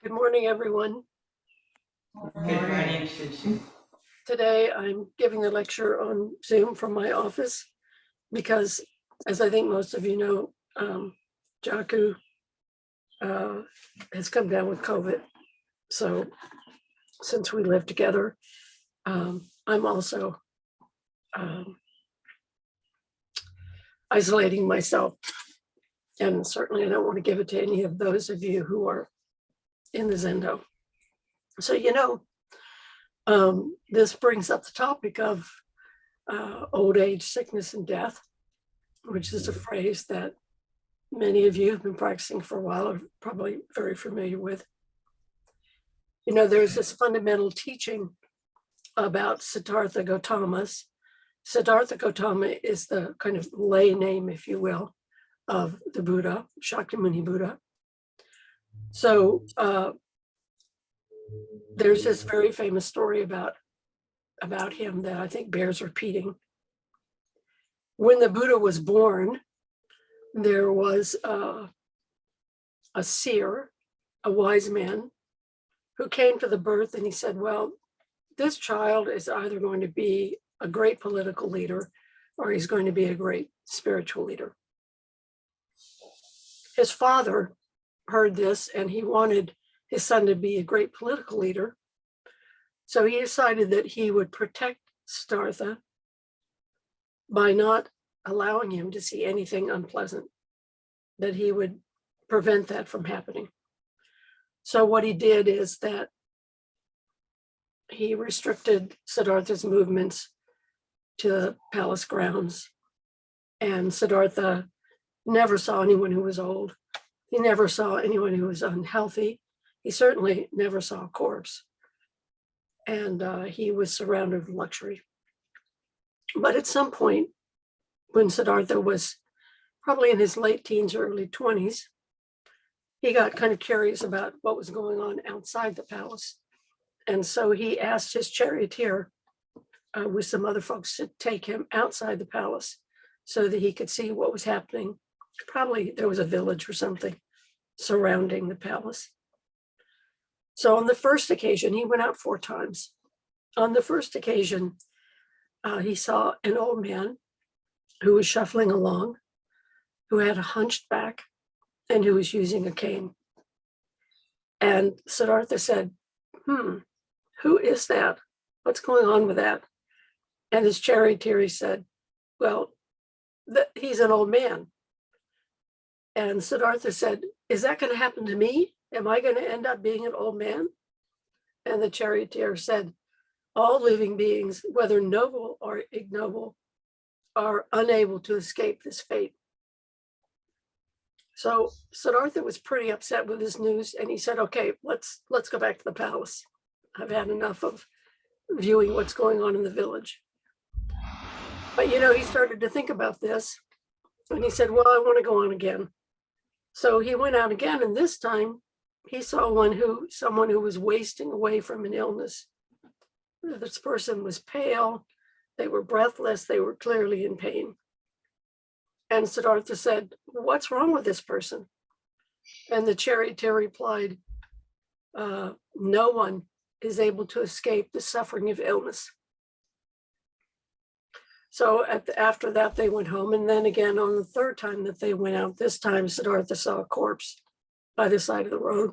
Good morning, everyone. Good morning, Shinshu. Today I'm giving a lecture on Zoom from my office because, as I think most of you know, Jaku has come down with COVID. So since we live together, I'm also isolating myself. And certainly I don't want to give it to any of those of you who are in the Zendo. So, this brings up the topic of old age, sickness, and death, which is a phrase that many of you have been practicing for a while, are probably very familiar with. There's this fundamental teaching about Siddhartha Gautama's. Siddhartha Gautama is the kind of lay name, if you will, of the Buddha, Shakyamuni Buddha. So there's this very famous story about him that I think bears repeating. When the Buddha was born, there was a seer, a wise man, who came to the birth and he said, well, this child is either going to be a great political leader or he's going to be a great spiritual leader. His father heard this and he wanted his son to be a great political leader. So he decided that he would protect Siddhartha by not allowing him to see anything unpleasant, that he would prevent that from happening. So what he did is that he restricted Siddhartha's movements to the palace grounds. And Siddhartha never saw anyone who was old. He never saw anyone who was unhealthy. He certainly never saw a corpse. And he was surrounded with luxury. But at some point, when Siddhartha was probably in his late teens or early 20s, he got kind of curious about what was going on outside the palace. And so he asked his charioteer with some other folks to take him outside the palace so that he could see what was happening. Probably there was a village or something surrounding the palace. So on the first occasion, he went out 4 times. On the first occasion, he saw an old man who was shuffling along, who had a hunched back, and who was using a cane. And Siddhartha said, who is that? What's going on with that? And his charioteer said, well, he's an old man. And Siddhartha said, is that going to happen to me? Am I going to end up being an old man? And the charioteer said, all living beings, whether noble or ignoble, are unable to escape this fate. So Siddhartha was pretty upset with this news, and he said, okay, let's go back to the palace. I've had enough of viewing what's going on in the village. But he started to think about this, and he said, well, I want to go on again. So he went out again, and this time he saw someone who was wasting away from an illness. This person was pale, they were breathless, they were clearly in pain. And Siddhartha said, what's wrong with this person? And the charioteer replied, no one is able to escape the suffering of illness. So after that, they went home. And then again, on the third time that they went out, this time Siddhartha saw a corpse by the side of the road.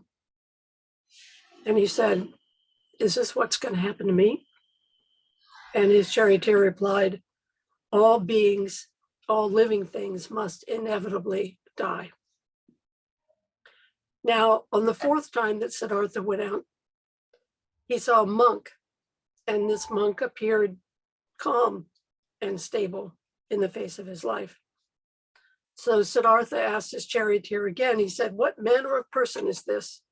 And he said, is this what's going to happen to me? And his charioteer replied, all beings, all living things must inevitably die. Now, on the 4th time that Siddhartha went out, he saw a monk, and this monk appeared calm and stable in the face of his life. So Siddhartha asked his charioteer again, he said, what manner of person is this?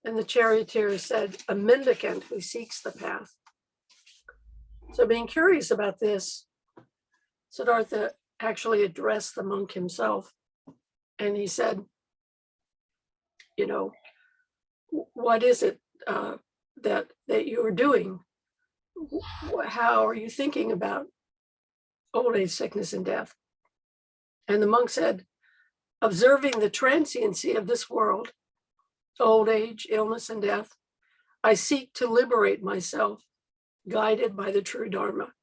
And the charioteer said, a mendicant who seeks the path. So being curious about this, Siddhartha actually addressed the monk himself. And he said, what is it that you are doing? How are you thinking about old age, sickness, and death? And the monk said, observing the transiency of this world, old age, illness, and death, I seek to liberate myself, guided by the true Dharma.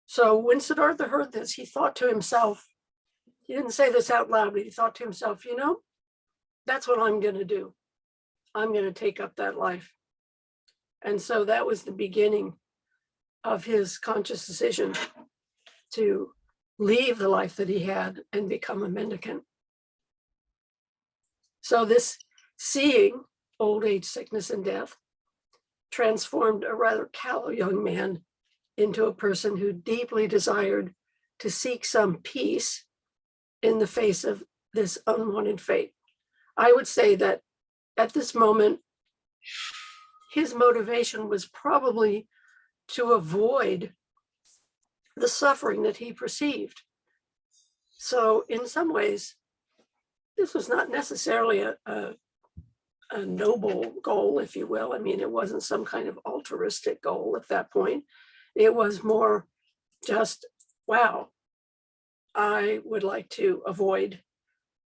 So when Siddhartha heard this, he thought to himself, he didn't say this out loud, but he thought to himself, that's what I'm going to do. I'm going to take up that life. And so that was the beginning of his conscious decision to leave the life that he had and become a mendicant. So this seeing old age, sickness, and death transformed a rather callow young man into a person who deeply desired to seek some peace in the face of this unwanted fate. I would say that at this moment, his motivation was probably to avoid the suffering that he perceived. So in some ways, this was not necessarily a noble goal, if you will. I mean, it wasn't some kind of altruistic goal at that point. It was more just, wow, I would like to avoid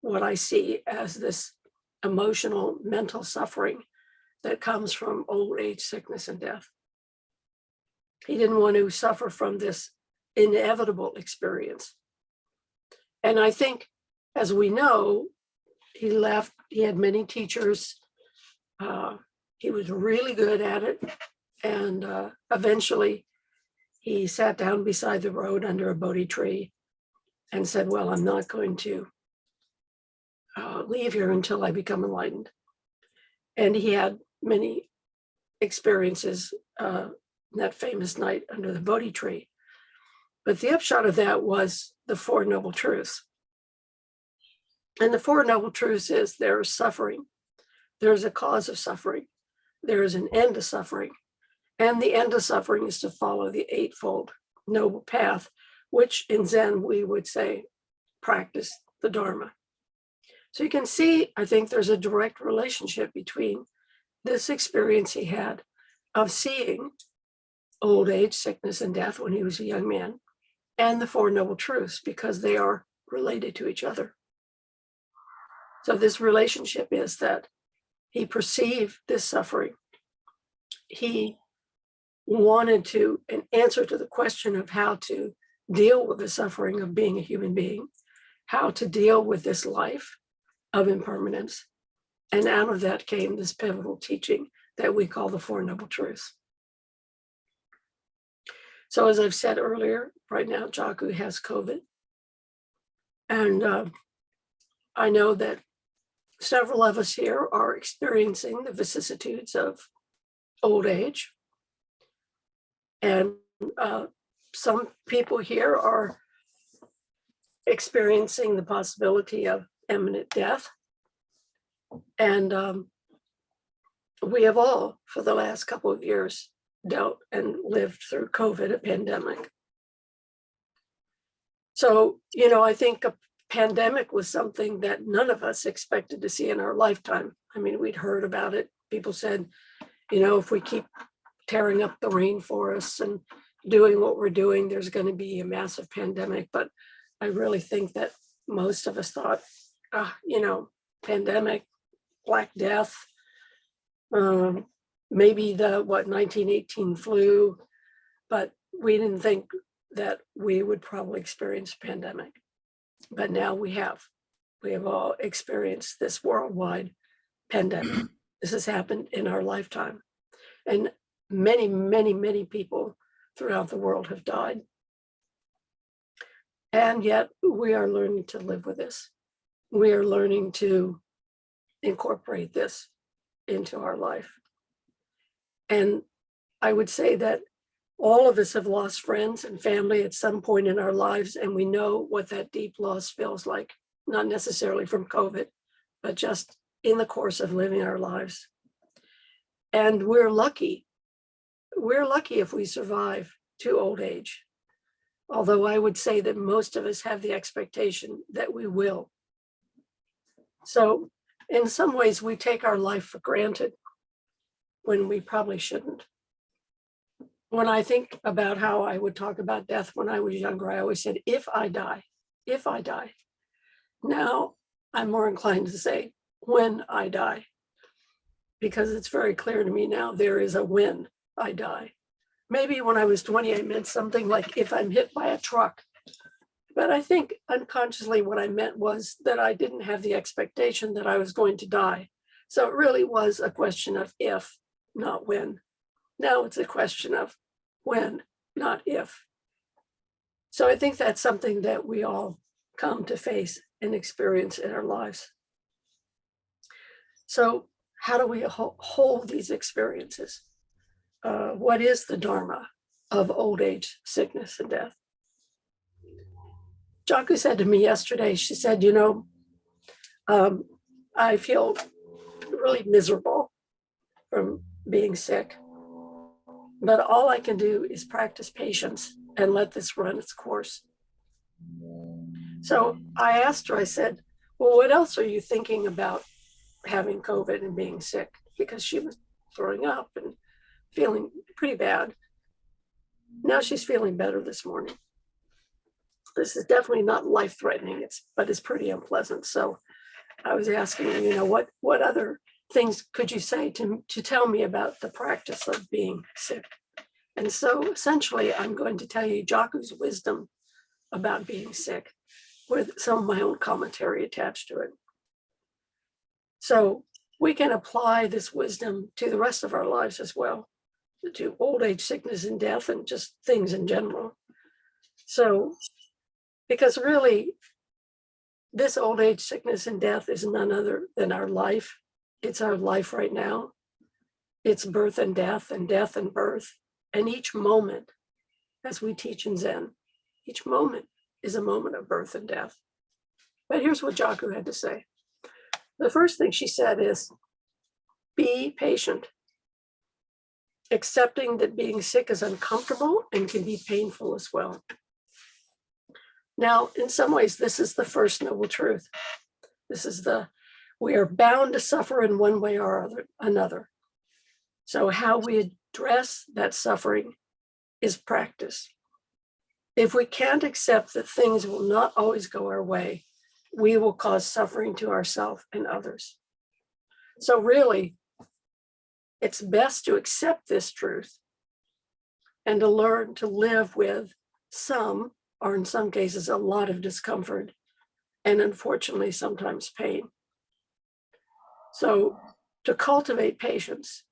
what I see as this emotional, mental suffering that comes from old age, sickness, and death. He didn't want to suffer from this inevitable experience. And I think, as we know, he had many teachers. He was really good at it. And eventually he sat down beside the road under a Bodhi tree and said, well, I'm not going to leave here until I become enlightened. And he had many experiences that famous night under the Bodhi tree. But the upshot of that was the Four Noble Truths. And the Four Noble Truths is there is suffering, there is a cause of suffering, there is an end to suffering, and the end of suffering is to follow the Eightfold Noble Path, which in Zen we would say practice the Dharma. So you can see, I think there's a direct relationship between this experience he had of seeing old age, sickness, and death when he was a young man, and the Four Noble Truths, because they are related to each other. So this relationship is that he perceived this suffering. He wanted to, an answer to the question of how to deal with the suffering of being a human being, how to deal with this life of impermanence. And out of that came this pivotal teaching that we call the Four Noble Truths. So as I've said earlier, right now, Jaku has COVID. And I know that several of us here are experiencing the vicissitudes of old age. And some people here are experiencing the possibility of imminent death. And we have all, for the last couple of years, dealt and lived through COVID, a pandemic. So, I think a pandemic was something that none of us expected to see in our lifetime. I mean, we'd heard about it. People said, if we keep tearing up the rainforests and doing what we're doing, there's going to be a massive pandemic. But I really think that most of us thought, pandemic, Black Death, maybe the 1918 flu, but we didn't think that we would probably experience a pandemic. But now we have all experienced this worldwide pandemic. This has happened in our lifetime. And many, many, many people throughout the world have died. And yet we are learning to live with this. We are learning to incorporate this into our life. And I would say that all of us have lost friends and family at some point in our lives, and we know what that deep loss feels like, not necessarily from COVID, but just in the course of living our lives. And we're lucky. We're lucky if we survive to old age. Although I would say that most of us have the expectation that we will. So in some ways, we take our life for granted when we probably shouldn't. When I think about how I would talk about death when I was younger, I always said, if I die. Now I'm more inclined to say, when I die, because it's very clear to me now there is a when I die. Maybe when I was 20, I meant something like if I'm hit by a truck. But I think unconsciously what I meant was that I didn't have the expectation that I was going to die. So it really was a question of if, not when. Now it's a question of when, not if. So I think that's something that we all come to face and experience in our lives. So how do we hold these experiences? What is the Dharma of old age, sickness, and death? Jaku said to me yesterday, she said, I feel really miserable from being sick, but all I can do is practice patience and let this run its course. So I asked her, I said, well, what else are you thinking about having COVID and being sick? Because she was throwing up and feeling pretty bad. Now she's feeling better this morning. This is definitely not life-threatening, but it's pretty unpleasant. So I was asking her, what other things could you say to tell me about the practice of being sick? And so essentially, I'm going to tell you Jaku's wisdom about being sick with some of my own commentary attached to it. So we can apply this wisdom to the rest of our lives as well, to old age, sickness, and death, and just things in general. So, because really, this old age, sickness, and death is none other than our life. It's our life right now. It's birth and death and birth. And each moment, as we teach in Zen, each moment is a moment of birth and death. But here's what Jaku had to say. The first thing she said is, be patient, accepting that being sick is uncomfortable and can be painful as well. Now, in some ways, this is the first noble truth. We are bound to suffer in one way or another. So how we address that suffering is practice. If we can't accept that things will not always go our way, we will cause suffering to ourselves and others. So really, it's best to accept this truth and to learn to live with some, or in some cases, a lot of discomfort, and unfortunately, sometimes pain. So to cultivate patience,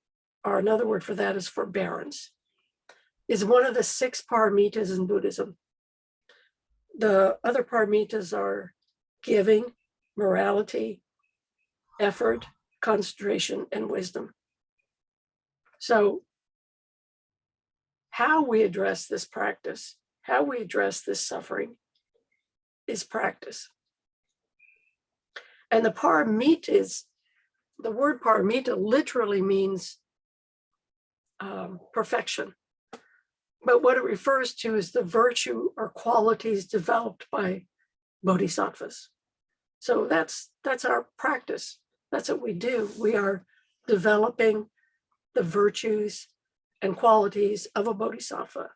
or another word for that is forbearance, is one of the 6 paramitas in Buddhism. The other paramitas are giving, morality, effort, concentration, and wisdom. So how we address this practice, how we address this suffering is practice. And the paramitas, the word paramita literally means perfection. But what it refers to is the virtue or qualities developed by bodhisattvas. So that's our practice. That's what we do. We are developing the virtues and qualities of a bodhisattva,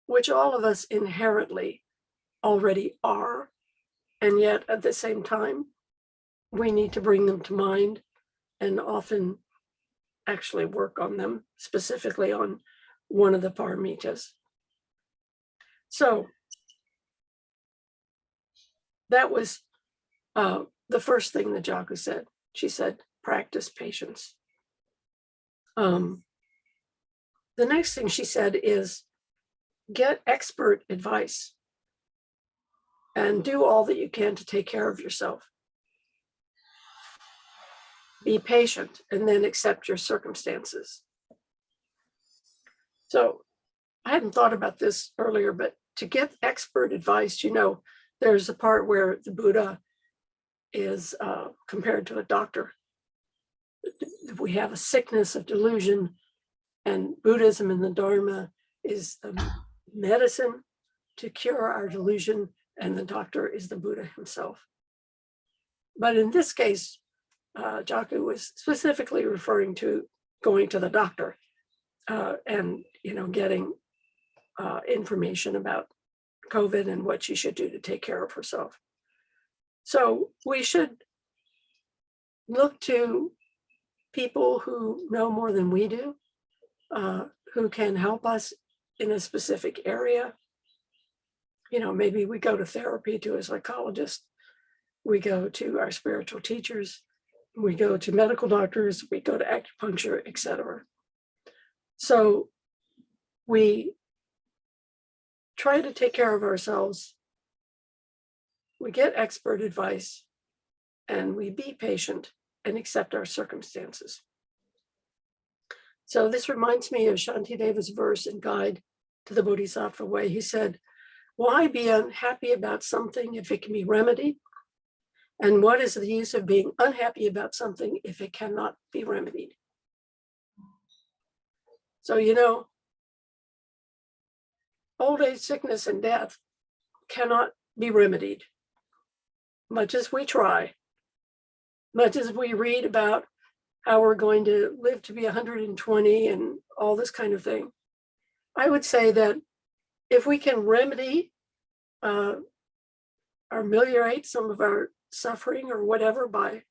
which all of us inherently already are. And yet at the same time, we need to bring them to mind and often actually work on them, specifically on one of the paramitas. So that was the first thing that Jaku said. She said, practice patience. The next thing she said is get expert advice and do all that you can to take care of yourself. Be patient and then accept your circumstances. So I hadn't thought about this earlier, but to get expert advice, there's a part where the Buddha is compared to a doctor. We have a sickness of delusion, and Buddhism and the Dharma is the medicine to cure our delusion, and the doctor is the Buddha himself. But in this case, Jaku was specifically referring to going to the doctor and getting information about COVID and what she should do to take care of herself. So we should look to people who know more than we do, who can help us in a specific area. You know, maybe we go to therapy, to a psychologist, we go to our spiritual teachers, we go to medical doctors, we go to acupuncture, etc. So we try to take care of ourselves. We get expert advice, and we be patient and accept our circumstances. So this reminds me of Shantideva's verse in Guide to the Bodhisattva Way. He said, "Why be unhappy about something if it can be remedied? And what is the use of being unhappy about something if it cannot be remedied?" So, you know, old age, sickness, and death cannot be remedied. Much as we try, much as we read about how we're going to live to be 120 and all this kind of thing, I would say that if we can remedy or ameliorate some of our suffering or whatever by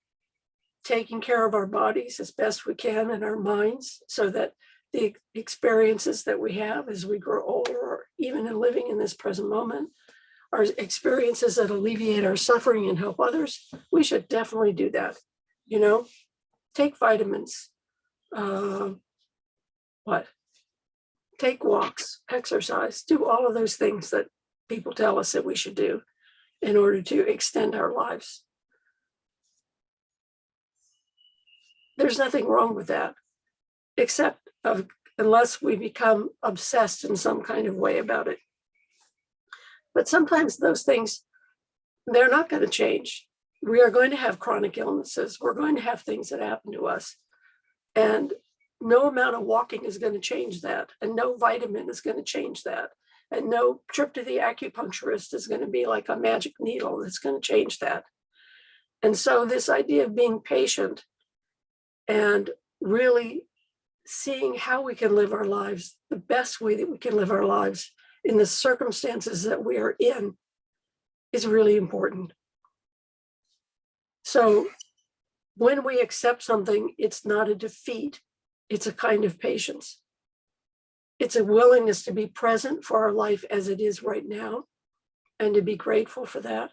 taking care of our bodies as best we can and our minds, so that the experiences that we have as we grow older, or even in living in this present moment, are experiences that alleviate our suffering and help others, we should definitely do that. You know, take vitamins, take walks, exercise, do all of those things that people tell us that we should do in order to extend our lives. There's nothing wrong with that, except unless we become obsessed in some kind of way about it. But sometimes those things, they're not going to change. We are going to have chronic illnesses. We're going to have things that happen to us. And no amount of walking is going to change that. And no vitamin is going to change that. And no trip to the acupuncturist is going to be like a magic needle that's going to change that. And so this idea of being patient and really seeing how we can live our lives, the best way that we can live our lives in the circumstances that we are in, is really important. So when we accept something, it's not a defeat, it's a kind of patience. It's a willingness to be present for our life as it is right now, and to be grateful for that,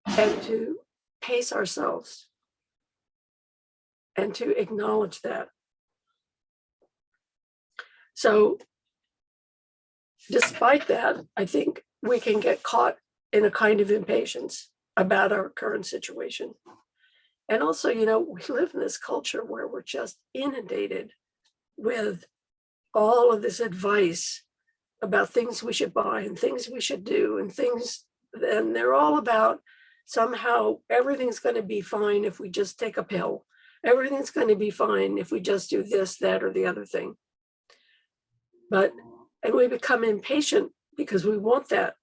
and to pace ourselves, and to acknowledge that. So despite that, I think we can get caught in a kind of impatience about our current situation. And also, you know, we live in this culture where we're just inundated with all of this advice about things we should buy and things we should do and things, and they're all about somehow everything's going to be fine if we just take a pill. Everything's going to be fine if we just do this, that, or the other thing. And we become impatient because we want that.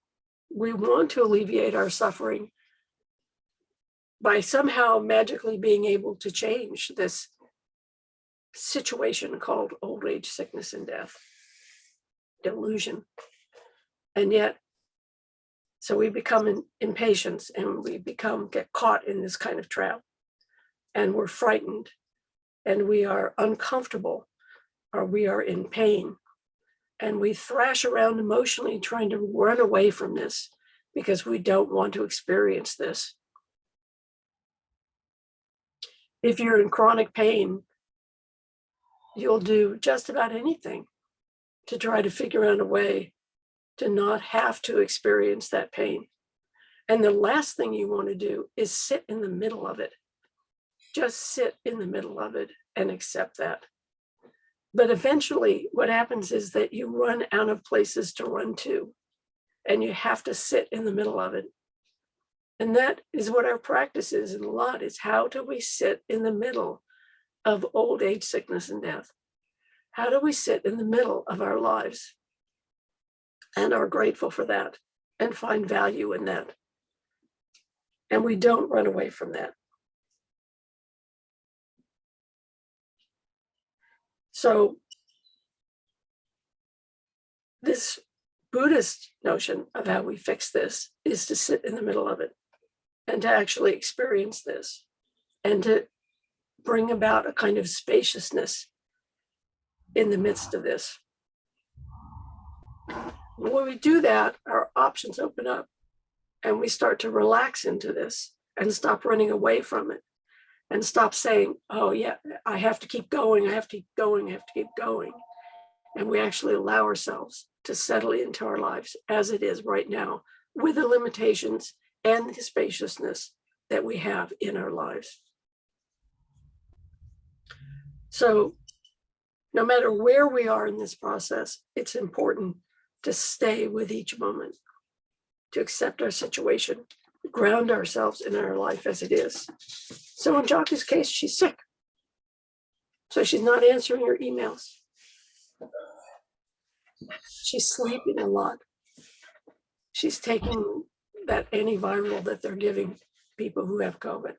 We want to alleviate our suffering by somehow magically being able to change this situation called old age, sickness, and death. Delusion. And yet, so we become impatient, and we get caught in this kind of trap. And we're frightened, and we are uncomfortable, or we are in pain. And we thrash around emotionally trying to run away from this because we don't want to experience this. If you're in chronic pain, you'll do just about anything to try to figure out a way to not have to experience that pain. And the last thing you want to do is sit in the middle of it. Just sit in the middle of it and accept that. But eventually what happens is that you run out of places to run to, and you have to sit in the middle of it. And that is what our practice is in a lot, is how do we sit in the middle of old age, sickness, and death? How do we sit in the middle of our lives and are grateful for that and find value in that? And we don't run away from that. So this Buddhist notion of how we fix this is to sit in the middle of it and to actually experience this and to bring about a kind of spaciousness in the midst of this. When we do that, our options open up and we start to relax into this and stop running away from it and stop saying, oh yeah, I have to keep going, I have to keep going, I have to keep going. And we actually allow ourselves to settle into our lives as it is right now, with the limitations and the spaciousness that we have in our lives. So no matter where we are in this process, it's important to stay with each moment, to accept our situation, ground ourselves in our life as it is. So in Jaku's case, she's sick. So she's not answering her emails. She's sleeping a lot. She's taking that antiviral that they're giving people who have COVID.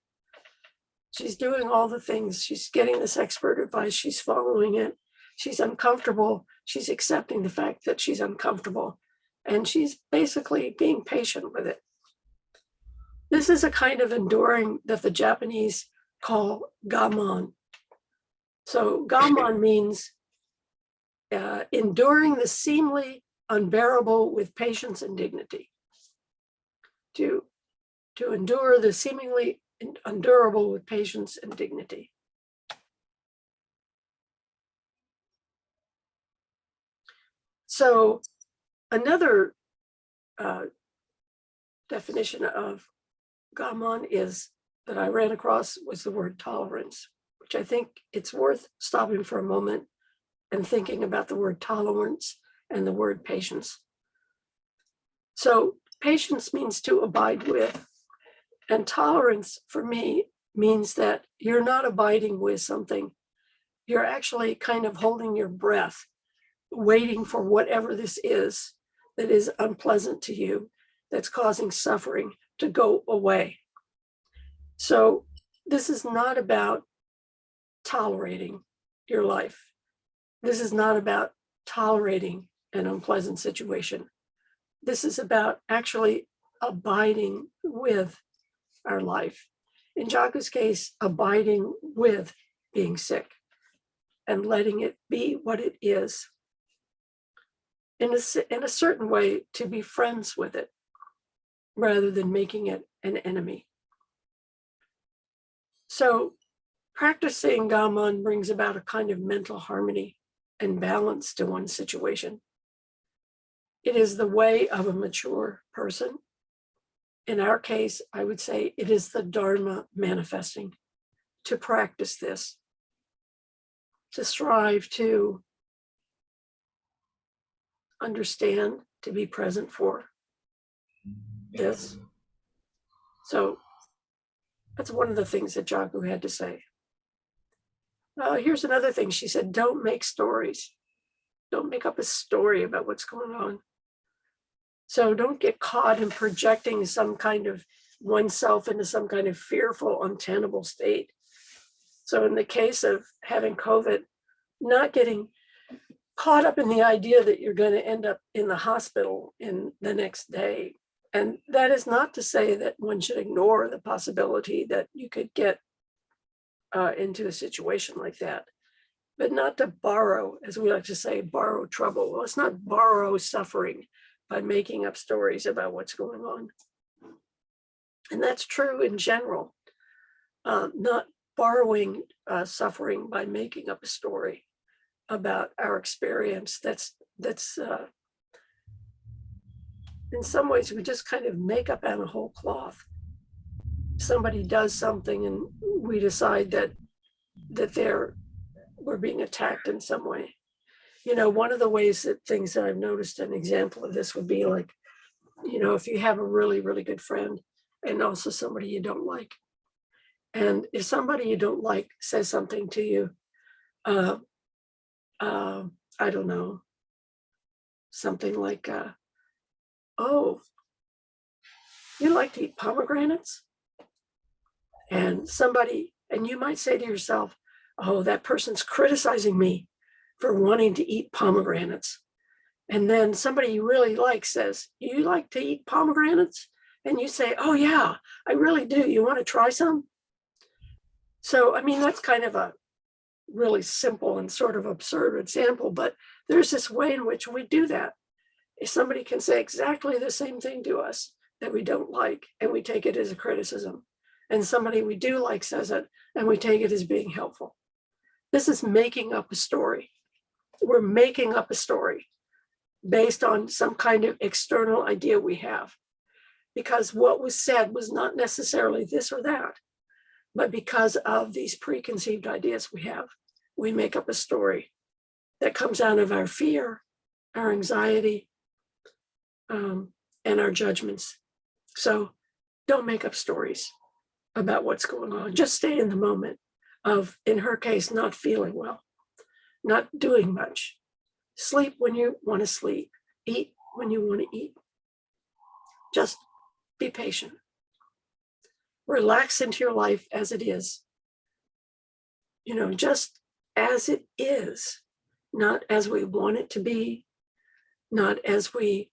She's doing all the things. She's getting this expert advice. She's following it. She's uncomfortable. She's accepting the fact that she's uncomfortable. And she's basically being patient with it. This is a kind of enduring that the Japanese call gammon. So gammon means enduring the seemingly unbearable with patience and dignity. To endure the seemingly unendurable with patience and dignity. So another definition of gammon is that I ran across was the word tolerance, which I think it's worth stopping for a moment and thinking about the word tolerance and the word patience. So patience means to abide with, and tolerance for me means that you're not abiding with something. You're actually kind of holding your breath, waiting for whatever this is that is unpleasant to you, that's causing suffering to go away. So this is not about tolerating your life. This is not about tolerating an unpleasant situation. This is about actually abiding with our life. In Jaku's case, abiding with being sick and letting it be what it is. In a certain way, to be friends with it rather than making it an enemy. So practicing gammon brings about a kind of mental harmony and balance to one's situation. It is the way of a mature person. In our case, I would say it is the Dharma manifesting, to practice this, to strive to understand, to be present for this. So that's one of the things that Jaku had to say. Here's another thing she said: don't make stories. Don't make up a story about what's going on. So don't get caught in projecting some kind of oneself into some kind of fearful, untenable state. So in the case of having COVID, not getting caught up in the idea that you're going to end up in the hospital in the next day. And that is not to say that one should ignore the possibility that you could get into a situation like that, but not to borrow, as we like to say, borrow trouble. Well, let's not borrow suffering by making up stories about what's going on. And that's true in general, not borrowing suffering by making up a story about our experience. That's in some ways, we just kind of make up out of whole cloth. Somebody does something and we decide that we're being attacked in some way. You know, one of the ways that things that I've noticed, an example of this would be like, you know, if you have a really, really good friend and also somebody you don't like. And if somebody you don't like says something to you, I don't know, something like, oh, you like to eat pomegranates? And you might say to yourself, oh, that person's criticizing me for wanting to eat pomegranates. And then somebody you really like says, you like to eat pomegranates? and you say, oh yeah, I really do. You want to try some? So, I mean, that's kind of a really simple and sort of absurd example, but there's this way in which we do that. If somebody can say exactly the same thing to us that we don't like, and we take it as a criticism, and somebody we do like says it, and we take it as being helpful. This is making up a story. We're making up a story based on some kind of external idea we have, because what was said was not necessarily this or that, but because of these preconceived ideas we have, we make up a story that comes out of our fear, our anxiety, and our judgments. So don't make up stories about what's going on. Just stay in the moment of, in her case, not feeling well, not doing much. Sleep when you want to sleep, eat when you want to eat. Just be patient. Relax into your life as it is. You know, just as it is, not as we want it to be, not as we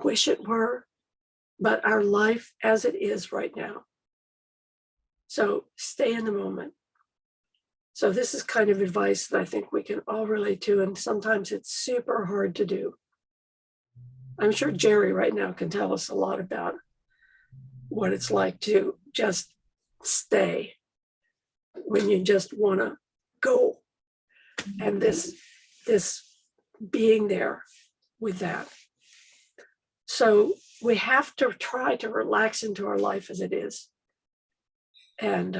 wish it were, but our life as it is right now. So stay in the moment. So this is kind of advice that I think we can all relate to, and sometimes it's super hard to do. I'm sure Jerry right now can tell us a lot about what it's like to just stay when you just want to go, and this being there with that. So we have to try to relax into our life as it is. And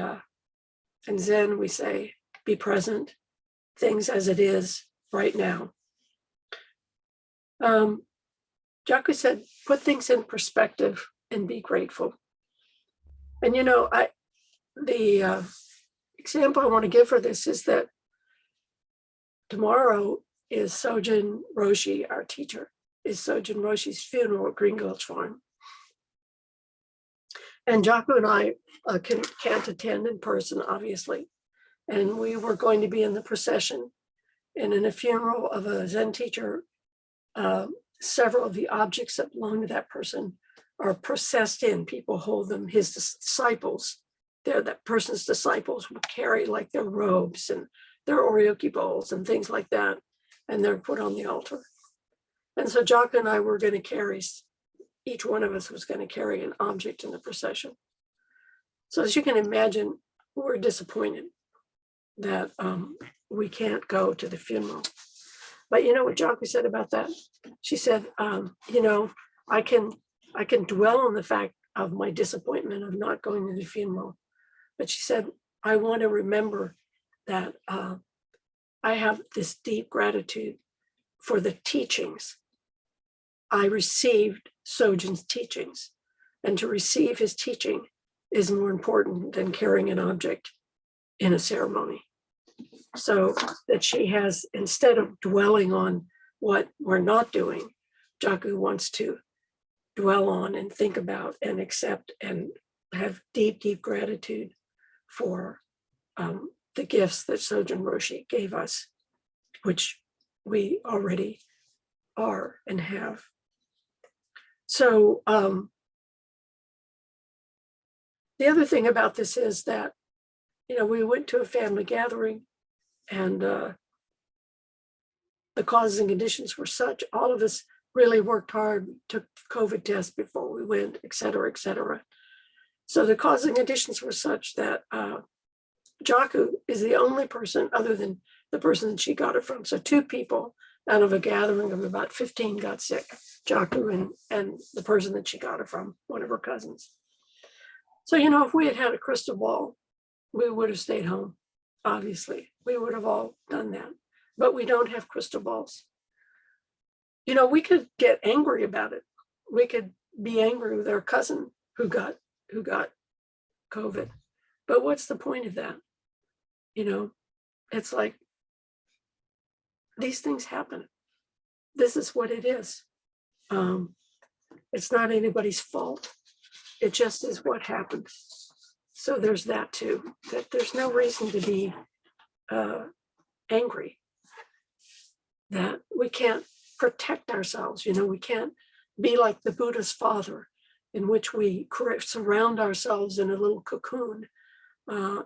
Zen, we say, be present, things as it is right now. Jocko said, put things in perspective and be grateful. And you know, the example I want to give for this is that tomorrow is Sojin Roshi, our teacher, is Sojin Roshi's funeral at Green Gulch Farm. And Jocko and I can't attend in person, obviously. And we were going to be in the procession. And in a funeral of a Zen teacher, several of the objects that belong to that person are processed in. People hold them, his disciples. That person's disciples will carry like their robes and their oryoki bowls and things like that. And they're put on the altar. And so Jocko and I were going to carry, each one of us was going to carry an object in the procession. So as you can imagine, we're disappointed that we can't go to the funeral. But you know what Jocko said about that? She said, you know, I can dwell on the fact of my disappointment of not going to the funeral. But she said, I want to remember that I have this deep gratitude for the teachings. I received Sojin's teachings, and to receive his teaching is more important than carrying an object in a ceremony. So that she has, instead of dwelling on what we're not doing, Jocko wants to dwell on and think about and accept and have deep, deep gratitude for the gifts that Sojin Roshi gave us, which we already are and have. So the other thing about this is that, you know, we went to a family gathering, and the causes and conditions were such, all of us really worked hard, took COVID tests before we went, et cetera, et cetera. So the causes and conditions were such that Jocko is the only person other than the person that she got it from. So 2 people out of a gathering of about 15 got sick, Jocko and the person that she got it from, one of her cousins. So, you know, if we had had a crystal ball, we would have stayed home, obviously. We would have all done that. But we don't have crystal balls. You know, we could get angry about it. We could be angry with our cousin who got COVID. But what's the point of that? You know, it's like, these things happen. This is what it is. It's not anybody's fault. It just is what happened. So there's that too, that there's no reason to be angry, that we can't protect ourselves. You know, we can't be like the Buddha's father in which we surround ourselves in a little cocoon,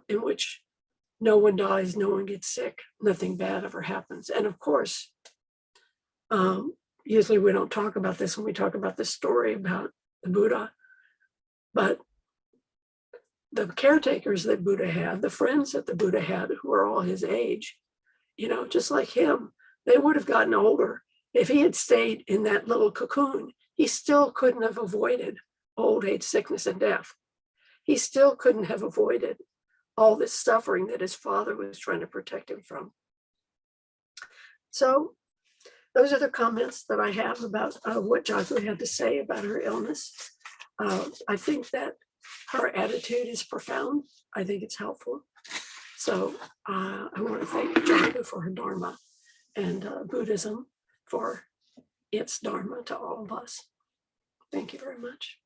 in which no one dies, no one gets sick, nothing bad ever happens. And of course, usually we don't talk about this when we talk about this story about the Buddha, but the caretakers that Buddha had, the friends that the Buddha had, who were all his age, just like him, they would have gotten older. If he had stayed in that little cocoon, he still couldn't have avoided old age, sickness, and death. He still couldn't have avoided all this suffering that his father was trying to protect him from. So those are the comments that I have about what Jagu had to say about her illness. I think that her attitude is profound. I think it's helpful. So I want to thank Jagu for her Dharma and Buddhism for its Dharma to all of us. Thank you very much.